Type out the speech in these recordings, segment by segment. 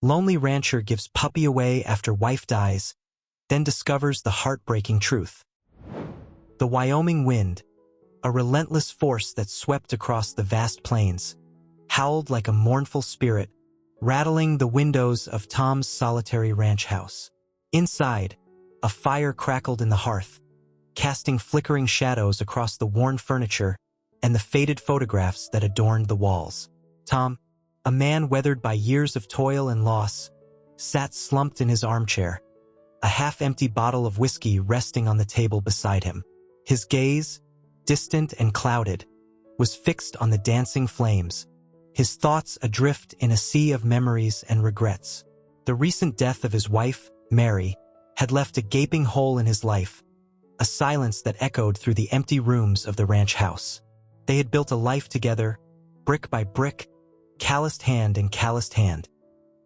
Lonely rancher gives puppy away after wife dies, then discovers the heartbreaking truth. The Wyoming wind, a relentless force that swept across the vast plains, howled like a mournful spirit, rattling the windows of Tom's solitary ranch house. Inside, a fire crackled in the hearth, casting flickering shadows across the worn furniture and the faded photographs that adorned the walls. Tom, a man weathered by years of toil and loss, sat slumped in his armchair, a half-empty bottle of whiskey resting on the table beside him. His gaze, distant and clouded, was fixed on the dancing flames, his thoughts adrift in a sea of memories and regrets. The recent death of his wife, Mary, had left a gaping hole in his life, a silence that echoed through the empty rooms of the ranch house. They had built a life together, brick by brick, calloused hand in calloused hand,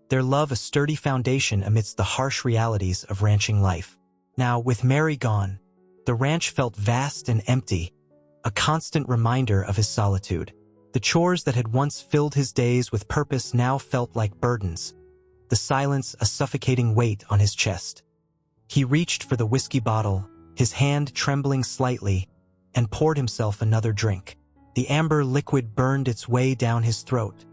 their love a sturdy foundation amidst the harsh realities of ranching life. Now, with Mary gone, the ranch felt vast and empty, a constant reminder of his solitude. The chores that had once filled his days with purpose now felt like burdens, the silence a suffocating weight on his chest. He reached for the whiskey bottle, his hand trembling slightly, and poured himself another drink. The amber liquid burned its way down his throat,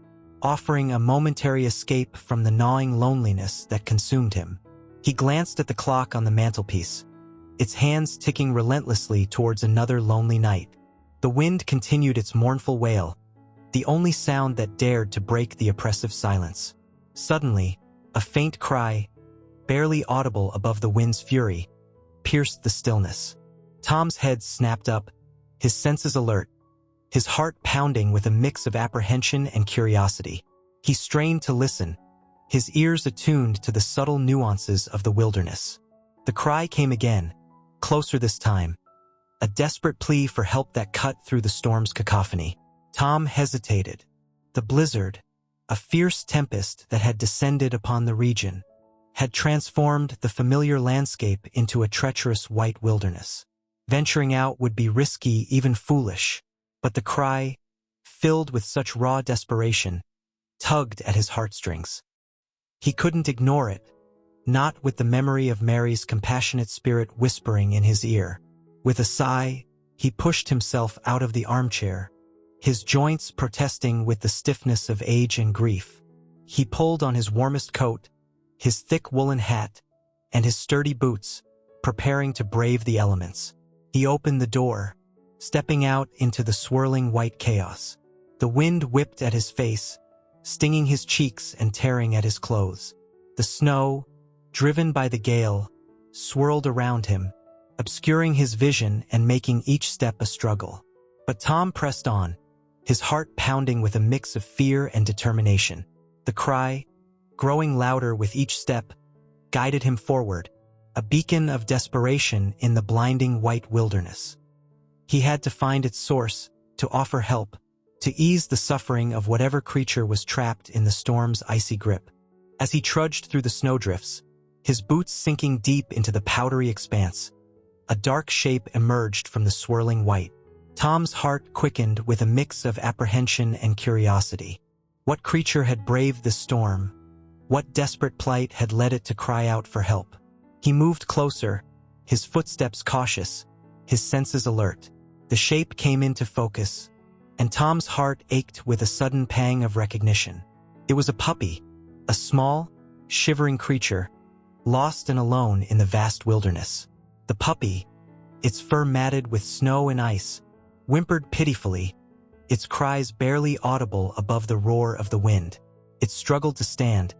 offering a momentary escape from the gnawing loneliness that consumed him. He glanced at the clock on the mantelpiece, its hands ticking relentlessly towards another lonely night. The wind continued its mournful wail, the only sound that dared to break the oppressive silence. Suddenly, a faint cry, barely audible above the wind's fury, pierced the stillness. Tom's head snapped up, his senses alert, his heart pounding with a mix of apprehension and curiosity. He strained to listen, his ears attuned to the subtle nuances of the wilderness. The cry came again, closer this time, a desperate plea for help that cut through the storm's cacophony. Tom hesitated. The blizzard, a fierce tempest that had descended upon the region, had transformed the familiar landscape into a treacherous white wilderness. Venturing out would be risky, even foolish, but the cry, filled with such raw desperation, tugged at his heartstrings. He couldn't ignore it, not with the memory of Mary's compassionate spirit whispering in his ear. With a sigh, he pushed himself out of the armchair, his joints protesting with the stiffness of age and grief. He pulled on his warmest coat, his thick woolen hat, and his sturdy boots, preparing to brave the elements. He opened the door, stepping out into the swirling white chaos. The wind whipped at his face, stinging his cheeks and tearing at his clothes. The snow, driven by the gale, swirled around him, obscuring his vision and making each step a struggle. But Tom pressed on, his heart pounding with a mix of fear and determination. The cry, growing louder with each step, guided him forward, a beacon of desperation in the blinding white wilderness. He had to find its source, to offer help, to ease the suffering of whatever creature was trapped in the storm's icy grip. As he trudged through the snowdrifts, his boots sinking deep into the powdery expanse, a dark shape emerged from the swirling white. Tom's heart quickened with a mix of apprehension and curiosity. What creature had braved the storm? What desperate plight had led it to cry out for help? He moved closer, his footsteps cautious, his senses alert. The shape came into focus, and Tom's heart ached with a sudden pang of recognition. It was a puppy, a small, shivering creature, lost and alone in the vast wilderness. The puppy, its fur matted with snow and ice, whimpered pitifully, its cries barely audible above the roar of the wind. It struggled to stand,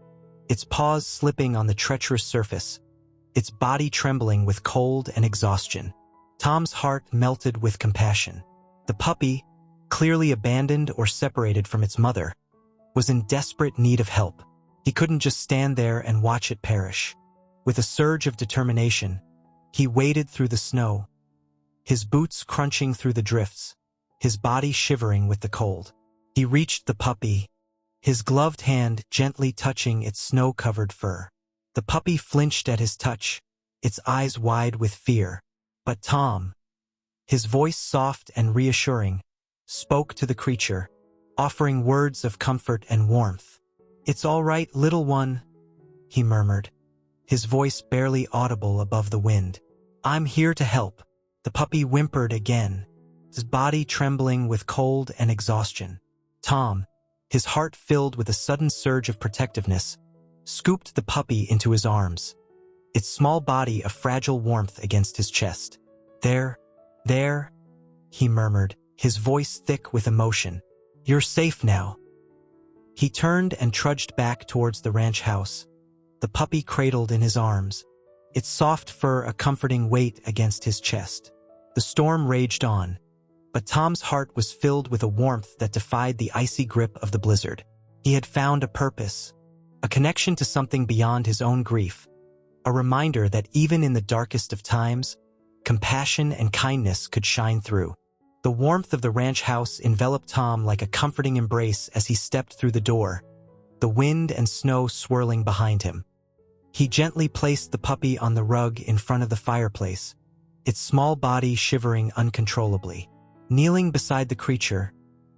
its paws slipping on the treacherous surface, its body trembling with cold and exhaustion. Tom's heart melted with compassion. The puppy, clearly abandoned or separated from its mother, was in desperate need of help. He couldn't just stand there and watch it perish. With a surge of determination, he waded through the snow, his boots crunching through the drifts, his body shivering with the cold. He reached the puppy, his gloved hand gently touching its snow-covered fur. The puppy flinched at his touch, its eyes wide with fear. But Tom, his voice soft and reassuring, spoke to the creature, offering words of comfort and warmth. "It's all right, little one," he murmured, his voice barely audible above the wind. "I'm here to help." The puppy whimpered again, his body trembling with cold and exhaustion. Tom, his heart filled with a sudden surge of protectiveness, scooped the puppy into his arms, its small body a fragile warmth against his chest. There, he murmured, his voice thick with emotion. "You're safe now." He turned and trudged back towards the ranch house, the puppy cradled in his arms, its soft fur a comforting weight against his chest. The storm raged on, but Tom's heart was filled with a warmth that defied the icy grip of the blizzard. He had found a purpose, a connection to something beyond his own grief, a reminder that even in the darkest of times, compassion and kindness could shine through. The warmth of the ranch house enveloped Tom like a comforting embrace as he stepped through the door, the wind and snow swirling behind him. He gently placed the puppy on the rug in front of the fireplace, its small body shivering uncontrollably. Kneeling beside the creature,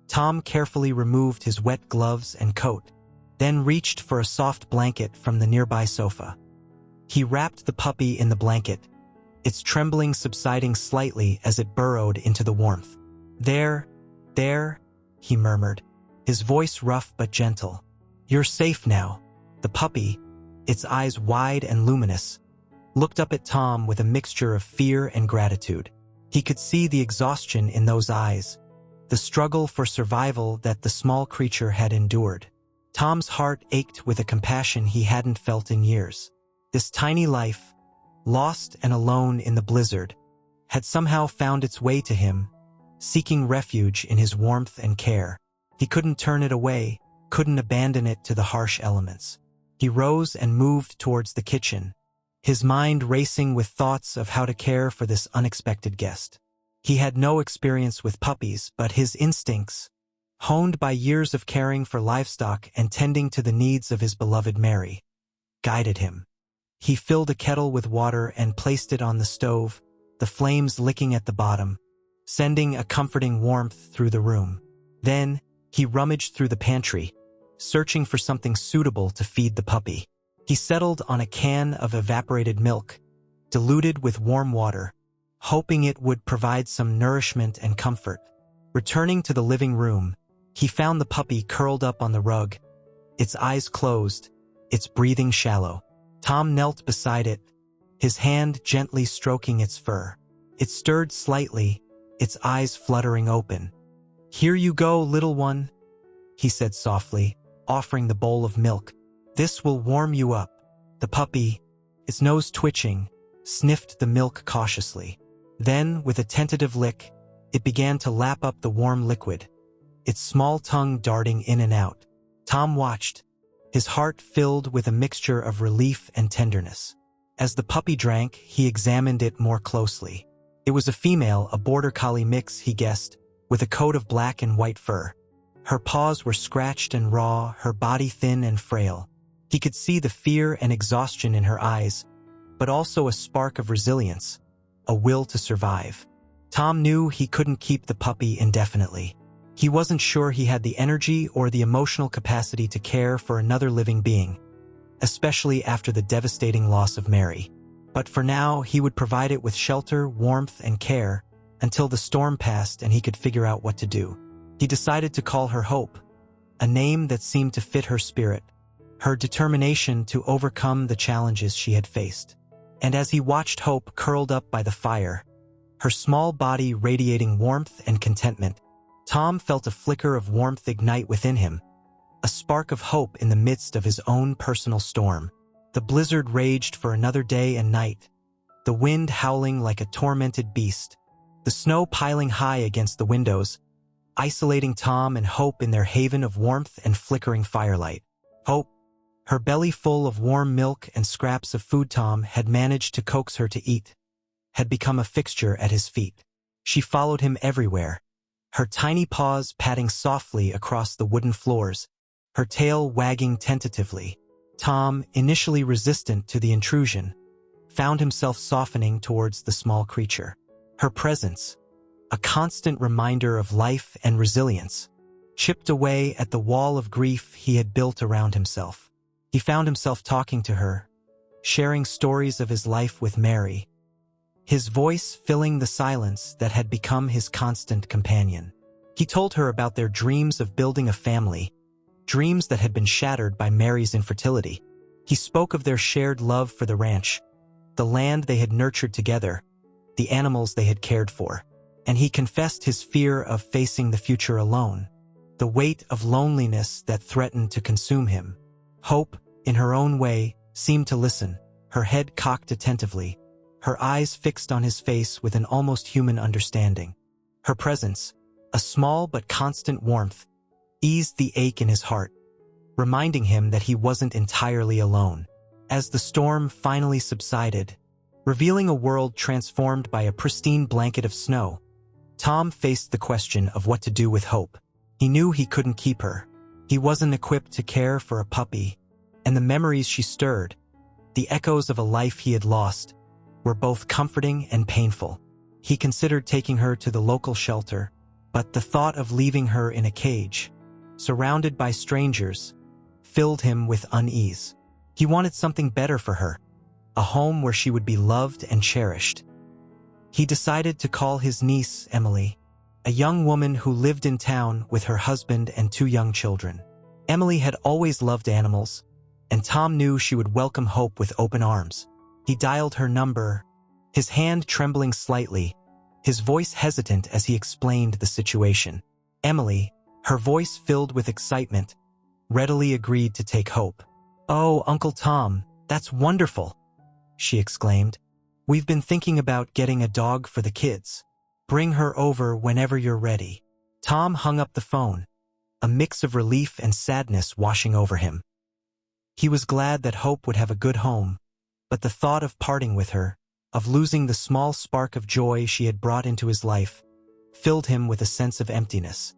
Tom carefully removed his wet gloves and coat, then reached for a soft blanket from the nearby sofa. He wrapped the puppy in the blanket, its trembling subsiding slightly as it burrowed into the warmth. There, he murmured, his voice rough but gentle. "You're safe now." The puppy, its eyes wide and luminous, looked up at Tom with a mixture of fear and gratitude. He could see the exhaustion in those eyes, the struggle for survival that the small creature had endured. Tom's heart ached with a compassion he hadn't felt in years. This tiny life, lost and alone in the blizzard, had somehow found its way to him, seeking refuge in his warmth and care. He couldn't turn it away, couldn't abandon it to the harsh elements. He rose and moved towards the kitchen, his mind racing with thoughts of how to care for this unexpected guest. He had no experience with puppies, but his instincts, honed by years of caring for livestock and tending to the needs of his beloved Mary, guided him. He filled a kettle with water and placed it on the stove, the flames licking at the bottom, sending a comforting warmth through the room. Then, he rummaged through the pantry, searching for something suitable to feed the puppy. He settled on a can of evaporated milk, diluted with warm water, hoping it would provide some nourishment and comfort. Returning to the living room, he found the puppy curled up on the rug, its eyes closed, its breathing shallow. Tom knelt beside it, his hand gently stroking its fur. It stirred slightly, its eyes fluttering open. "Here you go, little one," he said softly, offering the bowl of milk. "This will warm you up." The puppy, its nose twitching, sniffed the milk cautiously. Then, with a tentative lick, it began to lap up the warm liquid, its small tongue darting in and out. Tom watched, his heart filled with a mixture of relief and tenderness. As the puppy drank, he examined it more closely. It was a female, a border collie mix, he guessed, with a coat of black and white fur. Her paws were scratched and raw, her body thin and frail. He could see the fear and exhaustion in her eyes, but also a spark of resilience, a will to survive. Tom knew he couldn't keep the puppy indefinitely. He wasn't sure he had the energy or the emotional capacity to care for another living being, especially after the devastating loss of Mary. But for now, he would provide it with shelter, warmth, and care until the storm passed and he could figure out what to do. He decided to call her Hope, a name that seemed to fit her spirit, her determination to overcome the challenges she had faced. And as he watched Hope curled up by the fire, her small body radiating warmth and contentment, Tom felt a flicker of warmth ignite within him, a spark of hope in the midst of his own personal storm. The blizzard raged for another day and night, the wind howling like a tormented beast, the snow piling high against the windows, isolating Tom and Hope in their haven of warmth and flickering firelight. Hope, her belly full of warm milk and scraps of food Tom had managed to coax her to eat, had become a fixture at his feet. She followed him everywhere, her tiny paws patting softly across the wooden floors, her tail wagging tentatively. Tom, initially resistant to the intrusion, found himself softening towards the small creature. Her presence, a constant reminder of life and resilience, chipped away at the wall of grief he had built around himself. He found himself talking to her, sharing stories of his life with Mary, his voice filling the silence that had become his constant companion. He told her about their dreams of building a family, dreams that had been shattered by Mary's infertility. He spoke of their shared love for the ranch, the land they had nurtured together, the animals they had cared for, and he confessed his fear of facing the future alone, the weight of loneliness that threatened to consume him. Hope, in her own way, seemed to listen, her head cocked attentively, her eyes fixed on his face with an almost human understanding. Her presence, a small but constant warmth, eased the ache in his heart, reminding him that he wasn't entirely alone. As the storm finally subsided, revealing a world transformed by a pristine blanket of snow, Tom faced the question of what to do with Hope. He knew he couldn't keep her. He wasn't equipped to care for a puppy, and the memories she stirred, the echoes of a life he had lost, were both comforting and painful. He considered taking her to the local shelter, but the thought of leaving her in a cage, surrounded by strangers, filled him with unease. He wanted something better for her, a home where she would be loved and cherished. He decided to call his niece Emily, a young woman who lived in town with her husband and 2 young children. Emily had always loved animals, and Tom knew she would welcome Hope with open arms. He dialed her number, his hand trembling slightly, his voice hesitant as he explained the situation. Emily, her voice filled with excitement, readily agreed to take Hope. "Oh, Uncle Tom, that's wonderful," she exclaimed. "We've been thinking about getting a dog for the kids. Bring her over whenever you're ready." Tom hung up the phone, a mix of relief and sadness washing over him. He was glad that Hope would have a good home, but the thought of parting with her, of losing the small spark of joy she had brought into his life, filled him with a sense of emptiness.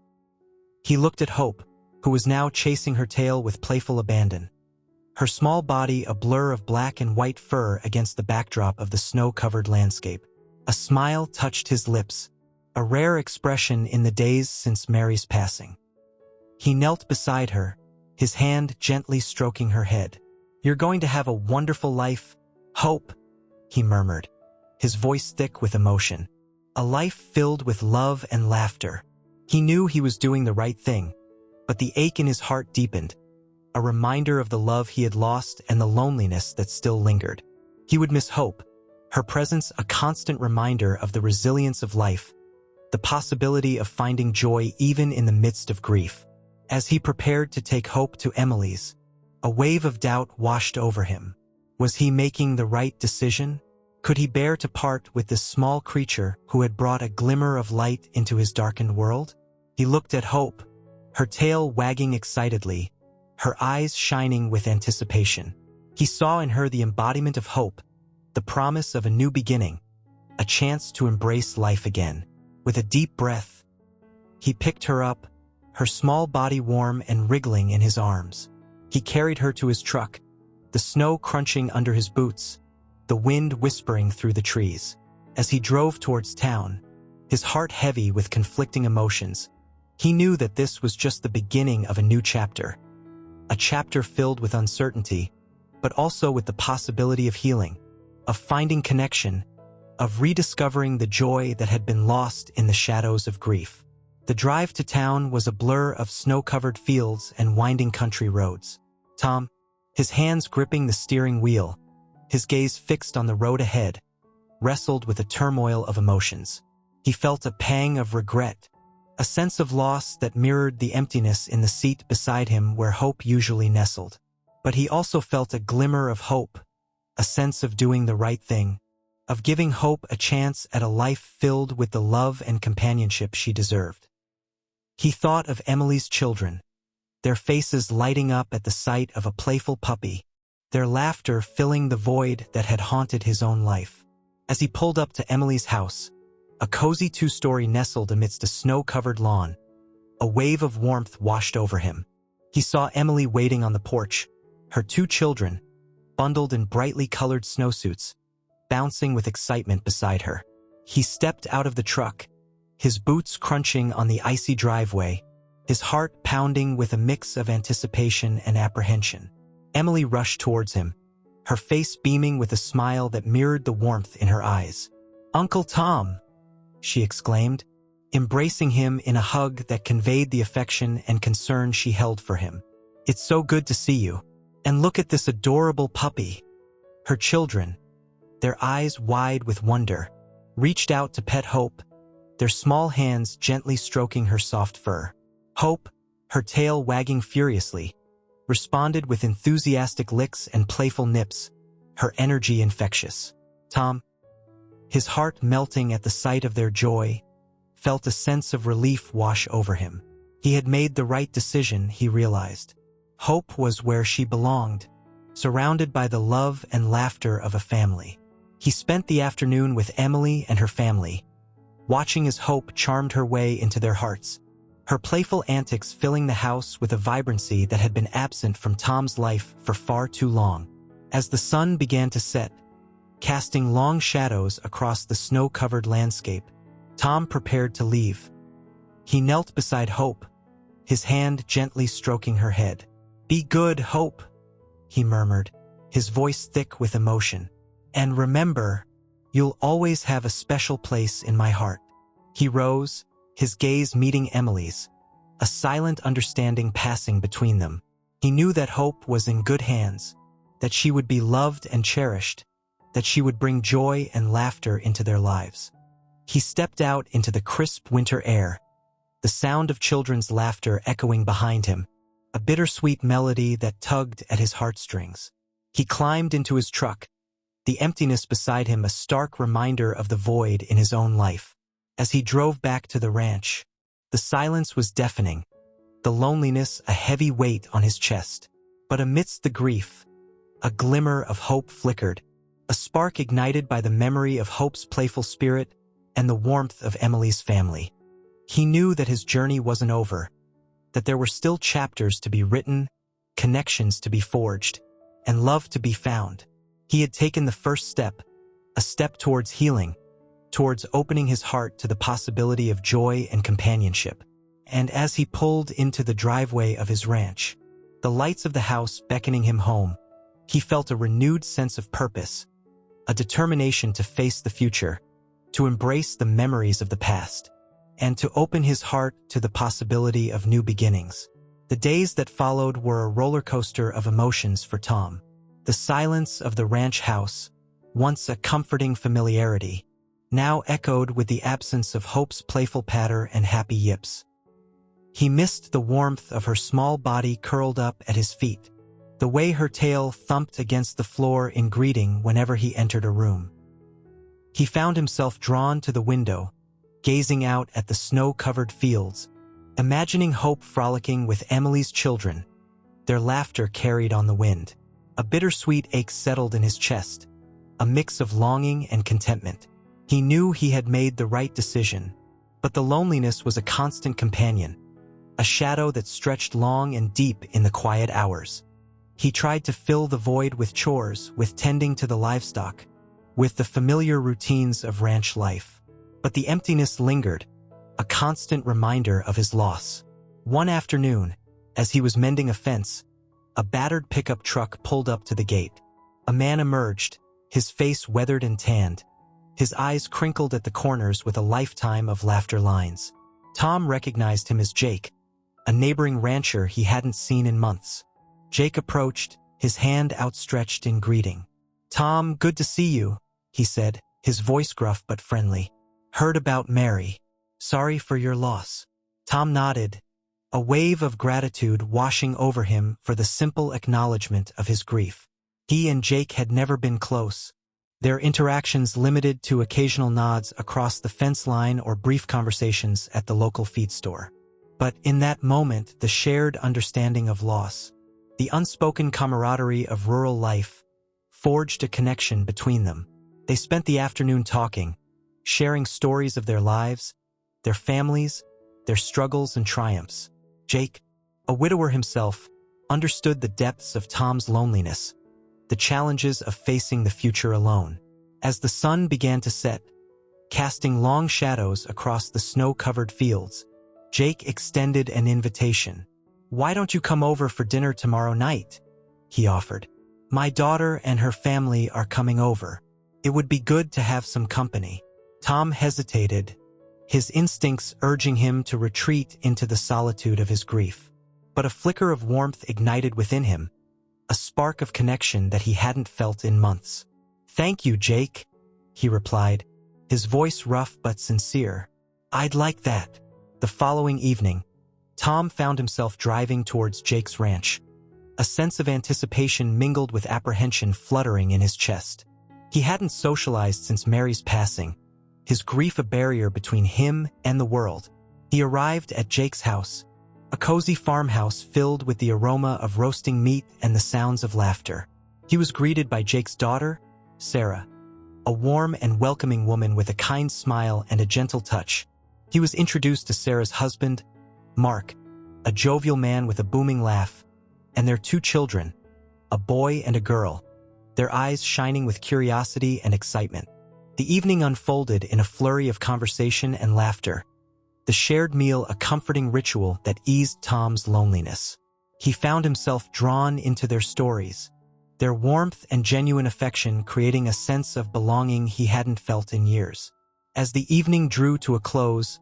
He looked at Hope, who was now chasing her tail with playful abandon, her small body a blur of black and white fur against the backdrop of the snow-covered landscape. A smile touched his lips, a rare expression in the days since Mary's passing. He knelt beside her, his hand gently stroking her head. "You're going to have a wonderful life, Hope," he murmured, his voice thick with emotion. "A life filled with love and laughter." He knew he was doing the right thing, but the ache in his heart deepened, a reminder of the love he had lost and the loneliness that still lingered. He would miss Hope, her presence a constant reminder of the resilience of life, the possibility of finding joy even in the midst of grief. As he prepared to take Hope to Emily's, a wave of doubt washed over him. Was he making the right decision? Could he bear to part with this small creature who had brought a glimmer of light into his darkened world? He looked at Hope, her tail wagging excitedly, her eyes shining with anticipation. He saw in her the embodiment of hope, the promise of a new beginning, a chance to embrace life again. With a deep breath, he picked her up, her small body warm and wriggling in his arms. He carried her to his truck, the snow crunching under his boots, the wind whispering through the trees. As he drove towards town, his heart heavy with conflicting emotions, he knew that this was just the beginning of a new chapter. A chapter filled with uncertainty, but also with the possibility of healing, of finding connection, of rediscovering the joy that had been lost in the shadows of grief. The drive to town was a blur of snow-covered fields and winding country roads. Tom, his hands gripping the steering wheel, his gaze fixed on the road ahead, wrestled with a turmoil of emotions. He felt a pang of regret, a sense of loss that mirrored the emptiness in the seat beside him where Hope usually nestled. But he also felt a glimmer of hope, a sense of doing the right thing, of giving Hope a chance at a life filled with the love and companionship she deserved. He thought of Emily's children, their faces lighting up at the sight of a playful puppy, their laughter filling the void that had haunted his own life. As he pulled up to Emily's house, a cozy 2-story nestled amidst a snow-covered lawn, a wave of warmth washed over him. He saw Emily waiting on the porch, her 2 children, bundled in brightly colored snowsuits, bouncing with excitement beside her. He stepped out of the truck, his boots crunching on the icy driveway, his heart pounding with a mix of anticipation and apprehension. Emily rushed towards him, her face beaming with a smile that mirrored the warmth in her eyes. "Uncle Tom!" she exclaimed, embracing him in a hug that conveyed the affection and concern she held for him. "It's so good to see you. And look at this adorable puppy." Her children, their eyes wide with wonder, reached out to pet Hope, their small hands gently stroking her soft fur. Hope, her tail wagging furiously, responded with enthusiastic licks and playful nips, her energy infectious. Tom, his heart melting at the sight of their joy, felt a sense of relief wash over him. He had made the right decision, he realized. Hope was where she belonged, surrounded by the love and laughter of a family. He spent the afternoon with Emily and her family, watching as Hope charmed her way into their hearts, her playful antics filling the house with a vibrancy that had been absent from Tom's life for far too long. As the sun began to set, casting long shadows across the snow-covered landscape, Tom prepared to leave. He knelt beside Hope, his hand gently stroking her head. "Be good, Hope," he murmured, his voice thick with emotion. "And remember, you'll always have a special place in my heart." He rose, his gaze meeting Emily's, a silent understanding passing between them. He knew that Hope was in good hands, that she would be loved and cherished, that she would bring joy and laughter into their lives. He stepped out into the crisp winter air, the sound of children's laughter echoing behind him, a bittersweet melody that tugged at his heartstrings. He climbed into his truck, the emptiness beside him a stark reminder of the void in his own life. As he drove back to the ranch, the silence was deafening, the loneliness a heavy weight on his chest. But amidst the grief, a glimmer of hope flickered, a spark ignited by the memory of Hope's playful spirit and the warmth of Emily's family. He knew that his journey wasn't over, that there were still chapters to be written, connections to be forged, and love to be found. He had taken the first step, a step towards healing, towards opening his heart to the possibility of joy and companionship. And as he pulled into the driveway of his ranch, the lights of the house beckoning him home, he felt a renewed sense of purpose, a determination to face the future, to embrace the memories of the past, and to open his heart to the possibility of new beginnings. The days that followed were a roller coaster of emotions for Tom. The silence of the ranch house, once a comforting familiarity, now echoed with the absence of Hope's playful patter and happy yips. He missed the warmth of her small body curled up at his feet, the way her tail thumped against the floor in greeting whenever he entered a room. He found himself drawn to the window, gazing out at the snow-covered fields, imagining Hope frolicking with Emily's children, their laughter carried on the wind. A bittersweet ache settled in his chest, a mix of longing and contentment. He knew he had made the right decision, but the loneliness was a constant companion, a shadow that stretched long and deep in the quiet hours. He tried to fill the void with chores, with tending to the livestock, with the familiar routines of ranch life. But the emptiness lingered, a constant reminder of his loss. One afternoon, as he was mending a fence, a battered pickup truck pulled up to the gate. A man emerged, his face weathered and tanned, his eyes crinkled at the corners with a lifetime of laughter lines. Tom recognized him as Jake, a neighboring rancher he hadn't seen in months. Jake approached, his hand outstretched in greeting. "Tom, good to see you," he said, his voice gruff but friendly. "Heard about Mary. Sorry for your loss." Tom nodded, a wave of gratitude washing over him for the simple acknowledgement of his grief. He and Jake had never been close, their interactions limited to occasional nods across the fence line or brief conversations at the local feed store. But in that moment, the shared understanding of loss, the unspoken camaraderie of rural life, forged a connection between them. They spent the afternoon talking, sharing stories of their lives, their families, their struggles and triumphs. Jake, a widower himself, understood the depths of Tom's loneliness, the challenges of facing the future alone. As the sun began to set, casting long shadows across the snow-covered fields, Jake extended an invitation. "Why don't you come over for dinner tomorrow night? he offered. "My daughter and her family are coming over. It would be good to have some company." Tom hesitated, his instincts urging him to retreat into the solitude of his grief. But a flicker of warmth ignited within him, a spark of connection that he hadn't felt in months. "Thank you, Jake," he replied, his voice rough but sincere. "I'd like that." The following evening, Tom found himself driving towards Jake's ranch, a sense of anticipation mingled with apprehension fluttering in his chest. He hadn't socialized since Mary's passing, his grief a barrier between him and the world. He arrived at Jake's house, a cozy farmhouse filled with the aroma of roasting meat and the sounds of laughter. He was greeted by Jake's daughter, Sarah, a warm and welcoming woman with a kind smile and a gentle touch. He was introduced to Sarah's husband, Mark, a jovial man with a booming laugh, and their 2 children, a boy and a girl, their eyes shining with curiosity and excitement. The evening unfolded in a flurry of conversation and laughter, the shared meal a comforting ritual that eased Tom's loneliness. He found himself drawn into their stories, their warmth and genuine affection creating a sense of belonging he hadn't felt in years. As the evening drew to a close,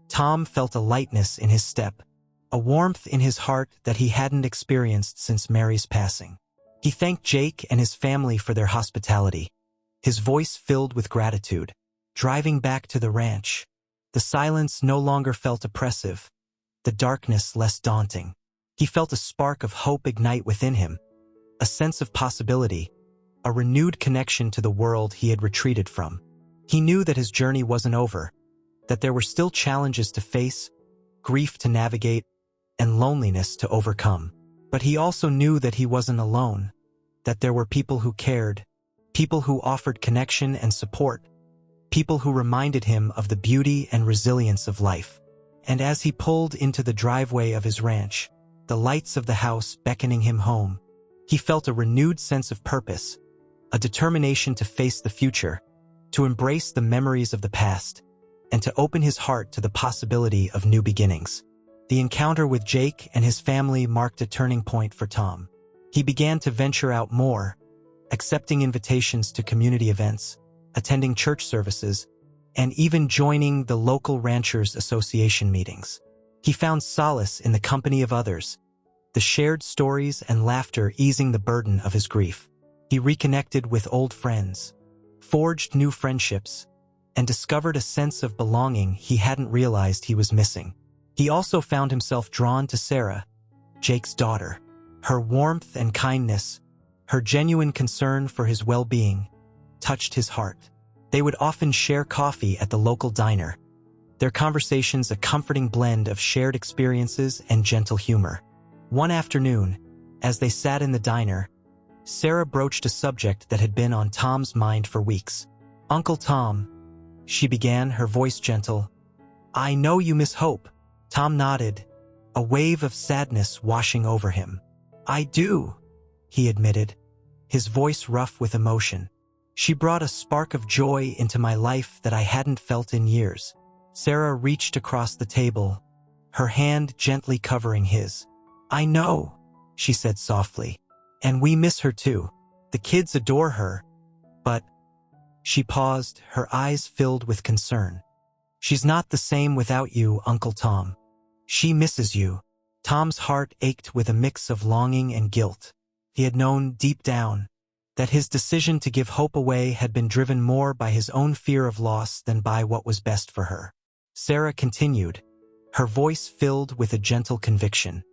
Tom felt a lightness in his step, a warmth in his heart that he hadn't experienced since Mary's passing. He thanked Jake and his family for their hospitality, his voice filled with gratitude. Driving back to the ranch, the silence no longer felt oppressive, the darkness less daunting. He felt a spark of hope ignite within him, a sense of possibility, a renewed connection to the world he had retreated from. He knew that his journey wasn't over, that there were still challenges to face, grief to navigate, and loneliness to overcome. But he also knew that he wasn't alone, that there were people who cared, people who offered connection and support, people who reminded him of the beauty and resilience of life. And as he pulled into the driveway of his ranch, the lights of the house beckoning him home, he felt a renewed sense of purpose, a determination to face the future, to embrace the memories of the past, and to open his heart to the possibility of new beginnings. The encounter with Jake and his family marked a turning point for Tom. He began to venture out more, accepting invitations to community events, attending church services, and even joining the local Ranchers Association meetings. He found solace in the company of others, the shared stories and laughter easing the burden of his grief. He reconnected with old friends, forged new friendships, and discovered a sense of belonging he hadn't realized he was missing. He also found himself drawn to Sarah, Jake's daughter. Her warmth and kindness, her genuine concern for his well-being, touched his heart. They would often share coffee at the local diner, their conversations a comforting blend of shared experiences and gentle humor. One afternoon, as they sat in the diner, Sarah broached a subject that had been on Tom's mind for weeks. "Uncle Tom," she began, her voice gentle, "I know you miss Hope." Tom nodded, a wave of sadness washing over him. "I do," he admitted, his voice rough with emotion. "She brought a spark of joy into my life that I hadn't felt in years." Sarah reached across the table, her hand gently covering his. "I know," she said softly, "and we miss her too. The kids adore her, but—" She paused, her eyes filled with concern. "She's not the same without you, Uncle Tom. She misses you." Tom's heart ached with a mix of longing and guilt. He had known deep down that his decision to give Hope away had been driven more by his own fear of loss than by what was best for her. Sarah continued, her voice filled with a gentle conviction.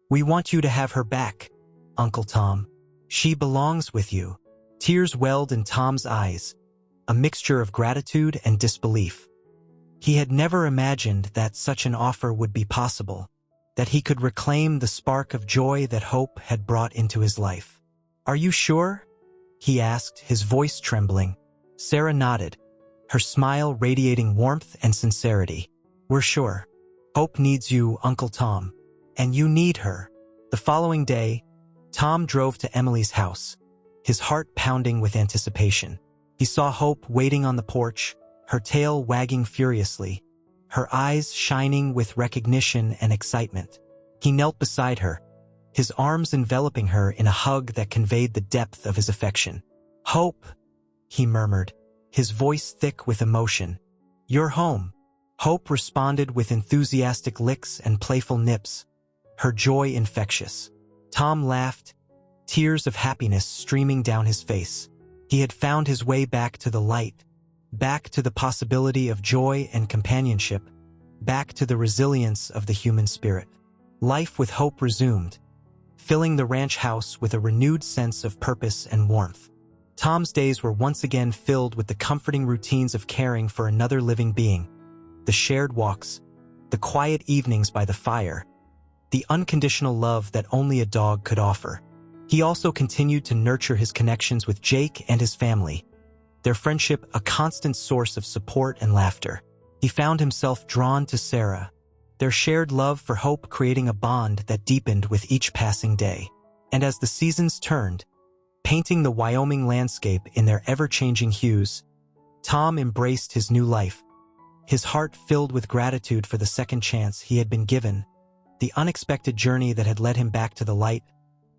"We want you to have her back, Uncle Tom. She belongs with you." Tears welled in Tom's eyes, a mixture of gratitude and disbelief. He had never imagined that such an offer would be possible, that he could reclaim the spark of joy that Hope had brought into his life. "Are you sure?" he asked, his voice trembling. Sarah nodded, her smile radiating warmth and sincerity. "We're sure. Hope needs you, Uncle Tom, and you need her." The following day, Tom drove to Emily's house, his heart pounding with anticipation. He saw Hope waiting on the porch, her tail wagging furiously, her eyes shining with recognition and excitement. He knelt beside her, his arms enveloping her in a hug that conveyed the depth of his affection. "Hope," he murmured, his voice thick with emotion. "You're home." Hope responded with enthusiastic licks and playful nips, her joy infectious. Tom laughed, tears of happiness streaming down his face. He had found his way back to the light, back to the possibility of joy and companionship, back to the resilience of the human spirit. Life with Hope resumed, filling the ranch house with a renewed sense of purpose and warmth. Tom's days were once again filled with the comforting routines of caring for another living being, the shared walks, the quiet evenings by the fire, the unconditional love that only a dog could offer. He also continued to nurture his connections with Jake and his family, their friendship a constant source of support and laughter. He found himself drawn to Sarah, their shared love for Hope creating a bond that deepened with each passing day. And as the seasons turned, painting the Wyoming landscape in their ever-changing hues, Tom embraced his new life, his heart filled with gratitude for the second chance he had been given, the unexpected journey that had led him back to the light,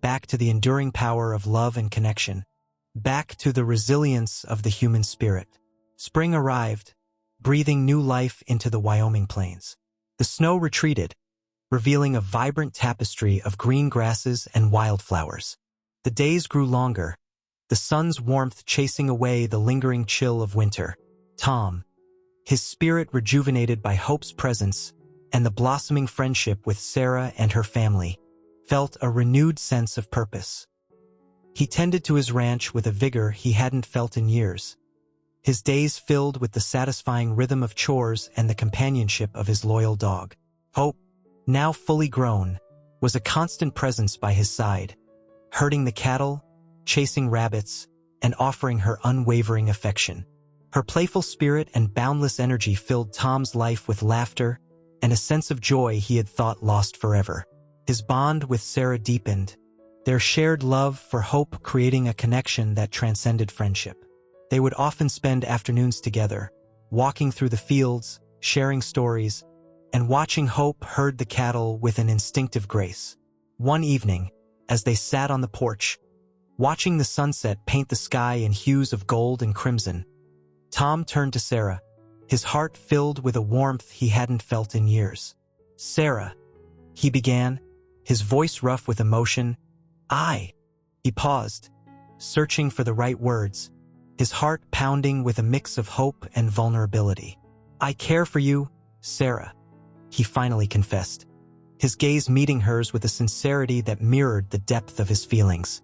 back to the enduring power of love and connection, back to the resilience of the human spirit. Spring arrived, breathing new life into the Wyoming plains. The snow retreated, revealing a vibrant tapestry of green grasses and wildflowers. The days grew longer, the sun's warmth chasing away the lingering chill of winter. Tom, his spirit rejuvenated by Hope's presence and the blossoming friendship with Sarah and her family, felt a renewed sense of purpose. He tended to his ranch with a vigor he hadn't felt in years, his days filled with the satisfying rhythm of chores and the companionship of his loyal dog. Hope, now fully grown, was a constant presence by his side, herding the cattle, chasing rabbits, and offering her unwavering affection. Her playful spirit and boundless energy filled Tom's life with laughter and a sense of joy he had thought lost forever. His bond with Sarah deepened, their shared love for Hope creating a connection that transcended friendship. They would often spend afternoons together, walking through the fields, sharing stories, and watching Hope herd the cattle with an instinctive grace. One evening, as they sat on the porch, watching the sunset paint the sky in hues of gold and crimson, Tom turned to Sarah, his heart filled with a warmth he hadn't felt in years. "Sarah," he began, his voice rough with emotion. He paused, searching for the right words, his heart pounding with a mix of hope and vulnerability. "I care for you, Sarah," he finally confessed, his gaze meeting hers with a sincerity that mirrored the depth of his feelings.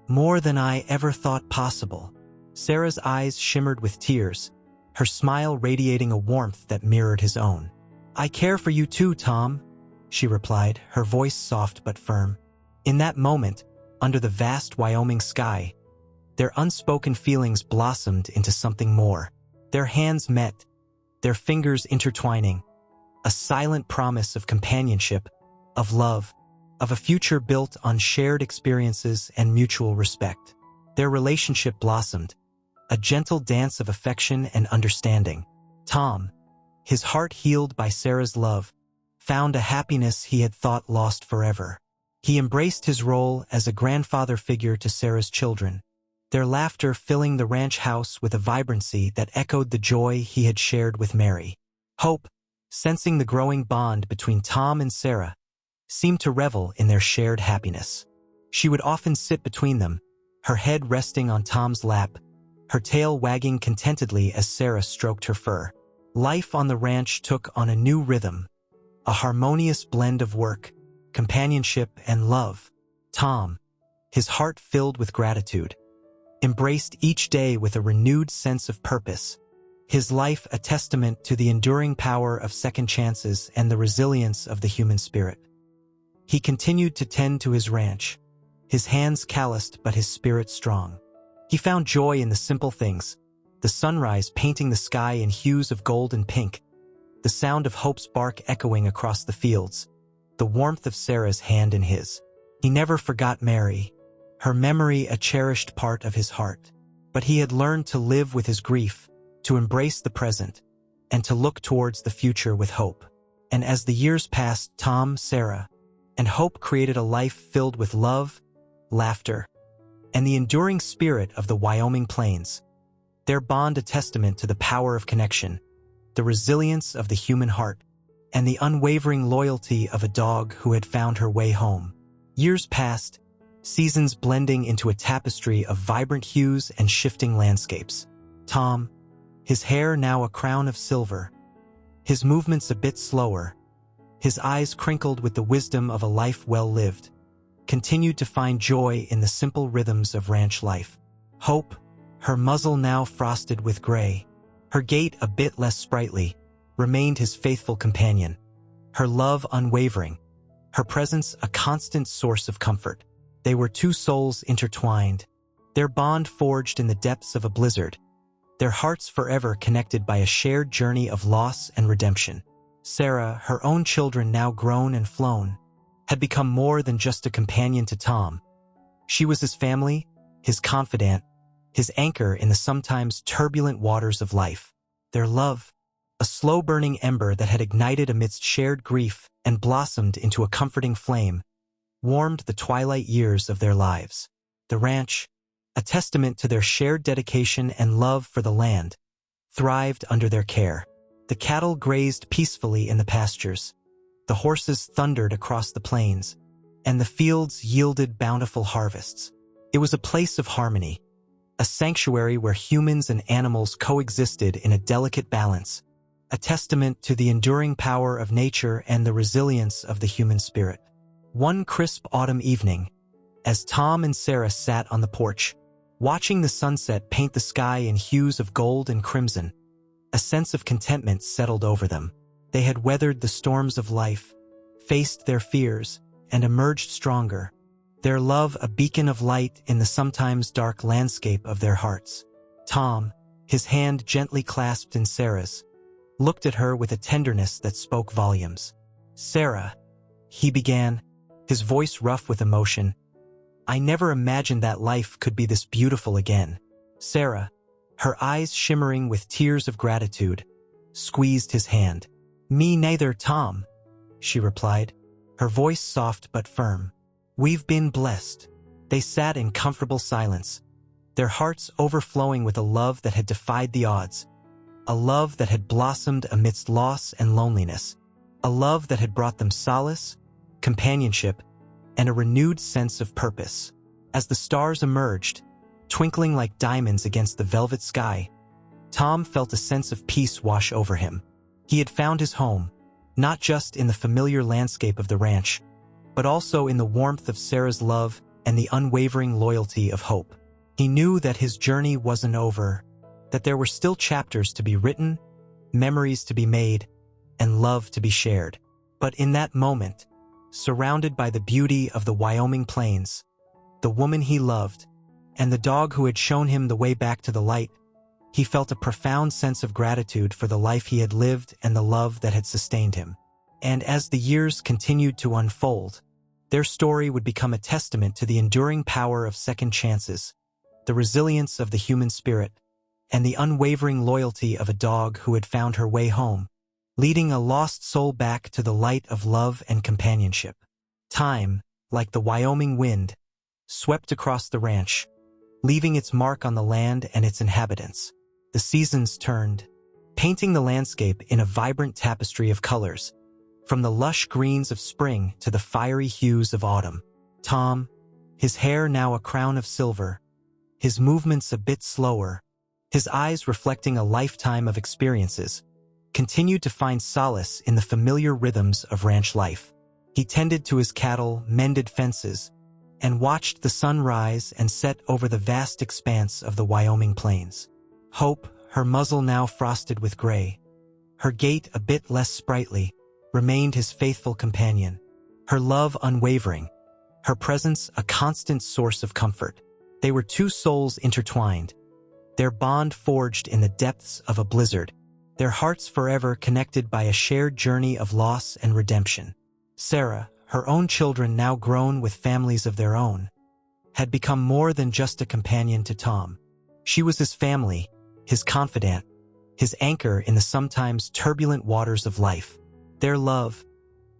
"More than I ever thought possible." Sarah's eyes shimmered with tears, her smile radiating a warmth that mirrored his own. "I care for you too, Tom," she replied, her voice soft but firm. In that moment, under the vast Wyoming sky, their unspoken feelings blossomed into something more. Their hands met, their fingers intertwining, a silent promise of companionship, of love, of a future built on shared experiences and mutual respect. Their relationship blossomed, a gentle dance of affection and understanding. Tom, his heart healed by Sarah's love, found a happiness he had thought lost forever. He embraced his role as a grandfather figure to Sarah's children, their laughter filling the ranch house with a vibrancy that echoed the joy he had shared with Mary. Hope, sensing the growing bond between Tom and Sarah, seemed to revel in their shared happiness. She would often sit between them, her head resting on Tom's lap, her tail wagging contentedly as Sarah stroked her fur. Life on the ranch took on a new rhythm, a harmonious blend of work, companionship, and love. Tom, his heart filled with gratitude, embraced each day with a renewed sense of purpose, his life a testament to the enduring power of second chances and the resilience of the human spirit. He continued to tend to his ranch, his hands calloused but his spirit strong. He found joy in the simple things, the sunrise painting the sky in hues of gold and pink, the sound of Hope's bark echoing across the fields, the warmth of Sarah's hand in his. He never forgot Mary, her memory a cherished part of his heart. But he had learned to live with his grief, to embrace the present, and to look towards the future with hope. And as the years passed, Tom, Sarah, and hope created a life filled with love, laughter, and the enduring spirit of the Wyoming plains. Their bond a testament to the power of connection, the resilience of the human heart, and the unwavering loyalty of a dog who had found her way home. Years passed, seasons blending into a tapestry of vibrant hues and shifting landscapes. Tom, his hair now a crown of silver, his movements a bit slower, his eyes crinkled with the wisdom of a life well lived, continued to find joy in the simple rhythms of ranch life. Hope, her muzzle now frosted with gray, her gait a bit less sprightly, remained his faithful companion, her love unwavering, her presence a constant source of comfort. They were two souls intertwined, their bond forged in the depths of a blizzard, their hearts forever connected by a shared journey of loss and redemption. Sarah, her own children now grown and flown, had become more than just a companion to Tom. She was his family, his confidant, his anchor in the sometimes turbulent waters of life. Their love, a slow-burning ember that had ignited amidst shared grief and blossomed into a comforting flame, warmed the twilight years of their lives. The ranch, a testament to their shared dedication and love for the land, thrived under their care. The cattle grazed peacefully in the pastures, the horses thundered across the plains, and the fields yielded bountiful harvests. It was a place of harmony, a sanctuary where humans and animals coexisted in a delicate balance, a testament to the enduring power of nature and the resilience of the human spirit. One crisp autumn evening, as Tom and Sarah sat on the porch, watching the sunset paint the sky in hues of gold and crimson, a sense of contentment settled over them. They had weathered the storms of life, faced their fears, and emerged stronger, their love a beacon of light in the sometimes dark landscape of their hearts. Tom, his hand gently clasped in Sarah's, looked at her with a tenderness that spoke volumes. "Sarah," he began, his voice rough with emotion, "I never imagined that life could be this beautiful again." Sarah, her eyes shimmering with tears of gratitude, squeezed his hand. "Me neither, Tom," she replied, her voice soft but firm. "We've been blessed." They sat in comfortable silence, their hearts overflowing with a love that had defied the odds, a love that had blossomed amidst loss and loneliness, a love that had brought them solace, companionship, and a renewed sense of purpose. As the stars emerged, twinkling like diamonds against the velvet sky, Tom felt a sense of peace wash over him. He had found his home, not just in the familiar landscape of the ranch, but also in the warmth of Sarah's love and the unwavering loyalty of Hope. He knew that his journey wasn't over, that there were still chapters to be written, memories to be made, and love to be shared. But in that moment, surrounded by the beauty of the Wyoming plains, the woman he loved, and the dog who had shown him the way back to the light, he felt a profound sense of gratitude for the life he had lived and the love that had sustained him. And as the years continued to unfold, their story would become a testament to the enduring power of second chances, the resilience of the human spirit, and the unwavering loyalty of a dog who had found her way home, leading a lost soul back to the light of love and companionship. Time, like the Wyoming wind, swept across the ranch, leaving its mark on the land and its inhabitants. The seasons turned, painting the landscape in a vibrant tapestry of colors, from the lush greens of spring to the fiery hues of autumn. Tom, his hair now a crown of silver, his movements a bit slower, his eyes reflecting a lifetime of experiences, continued to find solace in the familiar rhythms of ranch life. He tended to his cattle, mended fences, and watched the sun rise and set over the vast expanse of the Wyoming plains. Hope, her muzzle now frosted with gray, her gait a bit less sprightly, remained his faithful companion, her love unwavering, her presence a constant source of comfort. They were two souls intertwined, their bond forged in the depths of a blizzard, their hearts forever connected by a shared journey of loss and redemption. Sarah, her own children now grown with families of their own, had become more than just a companion to Tom. She was his family, his confidant, his anchor in the sometimes turbulent waters of life. Their love,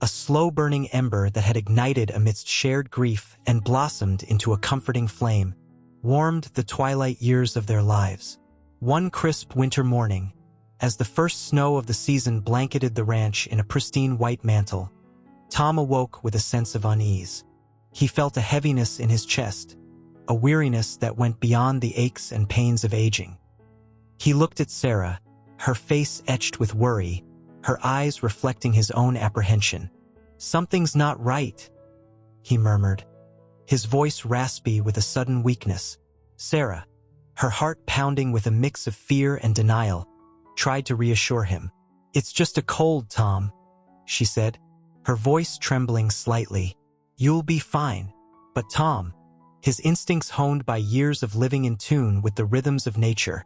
a slow-burning ember that had ignited amidst shared grief and blossomed into a comforting flame, warmed the twilight years of their lives. One crisp winter morning, as the first snow of the season blanketed the ranch in a pristine white mantle, Tom awoke with a sense of unease. He felt a heaviness in his chest, a weariness that went beyond the aches and pains of aging. He looked at Sarah, her face etched with worry, her eyes reflecting his own apprehension. "Something's not right," he murmured, his voice raspy with a sudden weakness. Sarah, her heart pounding with a mix of fear and denial, tried to reassure him. "It's just a cold, Tom," she said, her voice trembling slightly. "You'll be fine." But Tom, his instincts honed by years of living in tune with the rhythms of nature,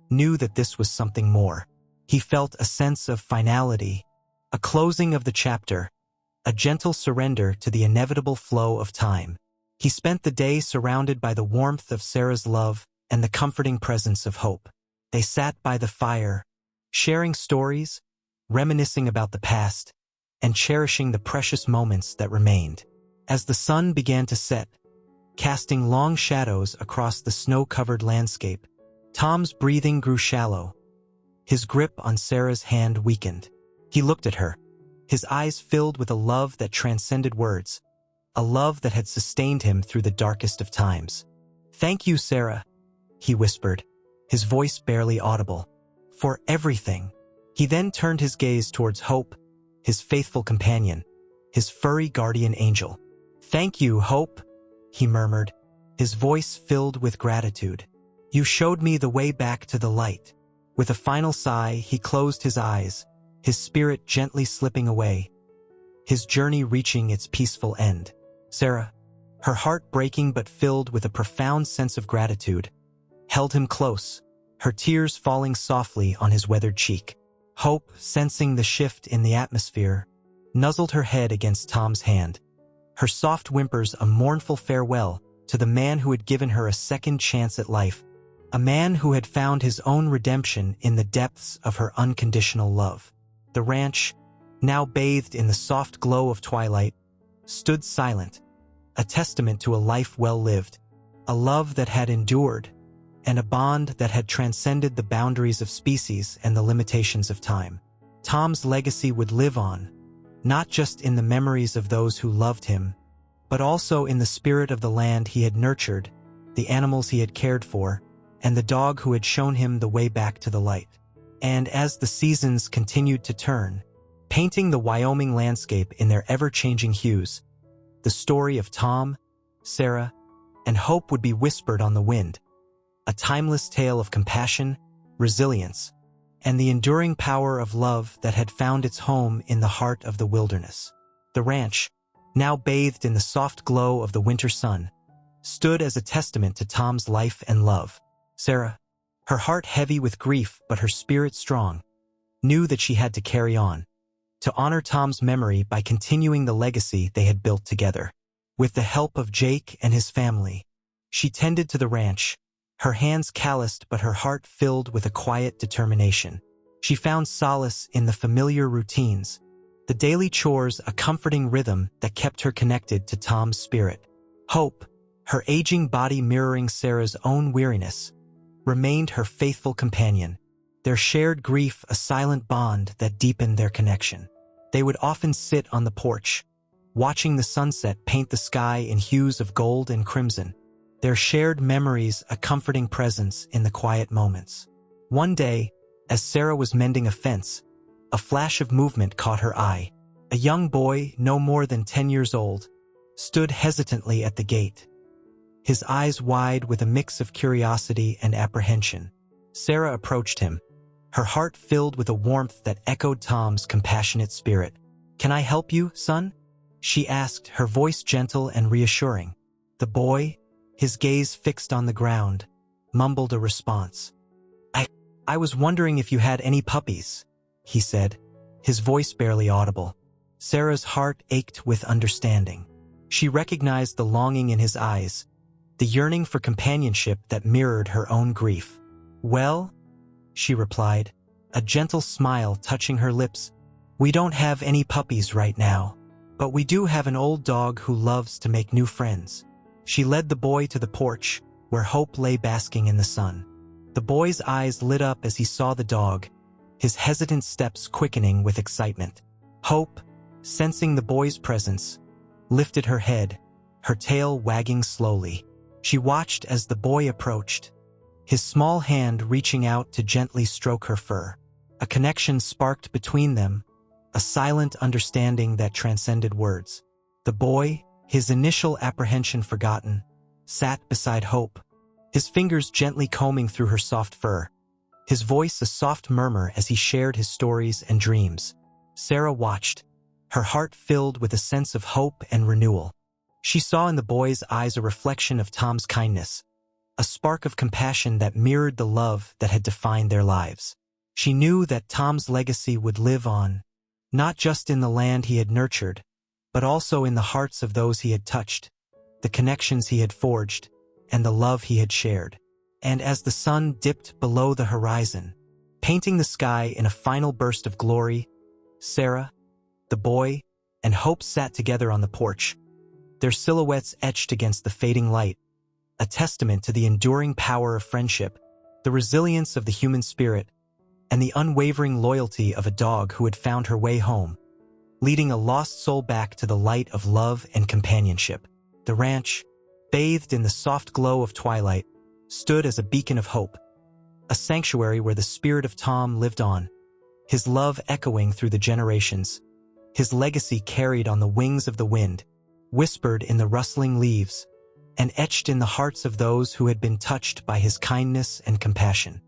knew that this was something more. He felt a sense of finality, a closing of the chapter, a gentle surrender to the inevitable flow of time. He spent the day surrounded by the warmth of Sarah's love and the comforting presence of hope. They sat by the fire, sharing stories, reminiscing about the past, and cherishing the precious moments that remained. As the sun began to set, casting long shadows across the snow-covered landscape, Tom's breathing grew shallow. His grip on Sarah's hand weakened. He looked at her, his eyes filled with a love that transcended words, a love that had sustained him through the darkest of times. "Thank you, Sarah," he whispered, his voice barely audible, "for everything." He then turned his gaze towards Hope, his faithful companion, his furry guardian angel. "Thank you, Hope," he murmured, his voice filled with gratitude. "You showed me the way back to the light." With a final sigh, he closed his eyes, his spirit gently slipping away, his journey reaching its peaceful end. Sarah, her heart breaking but filled with a profound sense of gratitude, held him close, her tears falling softly on his weathered cheek. Hope, sensing the shift in the atmosphere, nuzzled her head against Tom's hand, her soft whimpers a mournful farewell to the man who had given her a second chance at life, a man who had found his own redemption in the depths of her unconditional love. The ranch, now bathed in the soft glow of twilight, stood silent, a testament to a life well lived, a love that had endured, and a bond that had transcended the boundaries of species and the limitations of time. Tom's legacy would live on, not just in the memories of those who loved him, but also in the spirit of the land he had nurtured, the animals he had cared for, and the dog who had shown him the way back to the light. And as the seasons continued to turn, painting the Wyoming landscape in their ever-changing hues, the story of Tom, Sarah, and Hope would be whispered on the wind, a timeless tale of compassion, resilience, and the enduring power of love that had found its home in the heart of the wilderness. The ranch, now bathed in the soft glow of the winter sun, stood as a testament to Tom's life and love. Sarah, her heart heavy with grief but her spirit strong, knew that she had to carry on, to honor Tom's memory by continuing the legacy they had built together. With the help of Jake and his family, she tended to the ranch, her hands calloused but her heart filled with a quiet determination. She found solace in the familiar routines, the daily chores, a comforting rhythm that kept her connected to Tom's spirit. Hope, her aging body mirroring Sarah's own weariness, remained her faithful companion, their shared grief a silent bond that deepened their connection. They would often sit on the porch, watching the sunset paint the sky in hues of gold and crimson, their shared memories a comforting presence in the quiet moments. One day, as Sarah was mending a fence, a flash of movement caught her eye. A young boy, no more than 10 years old, stood hesitantly at the gate, his eyes wide with a mix of curiosity and apprehension. Sarah approached him, her heart filled with a warmth that echoed Tom's compassionate spirit. "Can I help you, son?" she asked, her voice gentle and reassuring. The boy, his gaze fixed on the ground, mumbled a response. I was wondering if you had any puppies," he said, his voice barely audible. Sarah's heart ached with understanding. She recognized the longing in his eyes, the yearning for companionship that mirrored her own grief. "Well," she replied, a gentle smile touching her lips, "We don't have any puppies right now, but we do have an old dog who loves to make new friends." She led the boy to the porch, where Hope lay basking in the sun. The boy's eyes lit up as he saw the dog, his hesitant steps quickening with excitement. Hope, sensing the boy's presence, lifted her head, her tail wagging slowly. She watched as the boy approached, his small hand reaching out to gently stroke her fur. A connection sparked between them, a silent understanding that transcended words. The boy, his initial apprehension forgotten, sat beside Hope, his fingers gently combing through her soft fur, his voice a soft murmur as he shared his stories and dreams. Sarah watched, her heart filled with a sense of hope and renewal. She saw in the boy's eyes a reflection of Tom's kindness, a spark of compassion that mirrored the love that had defined their lives. She knew that Tom's legacy would live on, not just in the land he had nurtured, but also in the hearts of those he had touched, the connections he had forged, and the love he had shared. And as the sun dipped below the horizon, painting the sky in a final burst of glory, Sarah, the boy, and Hope sat together on the porch, their silhouettes etched against the fading light, a testament to the enduring power of friendship, the resilience of the human spirit, and the unwavering loyalty of a dog who had found her way home, leading a lost soul back to the light of love and companionship. The ranch, bathed in the soft glow of twilight, stood as a beacon of hope, a sanctuary where the spirit of Tom lived on, his love echoing through the generations, his legacy carried on the wings of the wind, whispered in the rustling leaves, and etched in the hearts of those who had been touched by his kindness and compassion.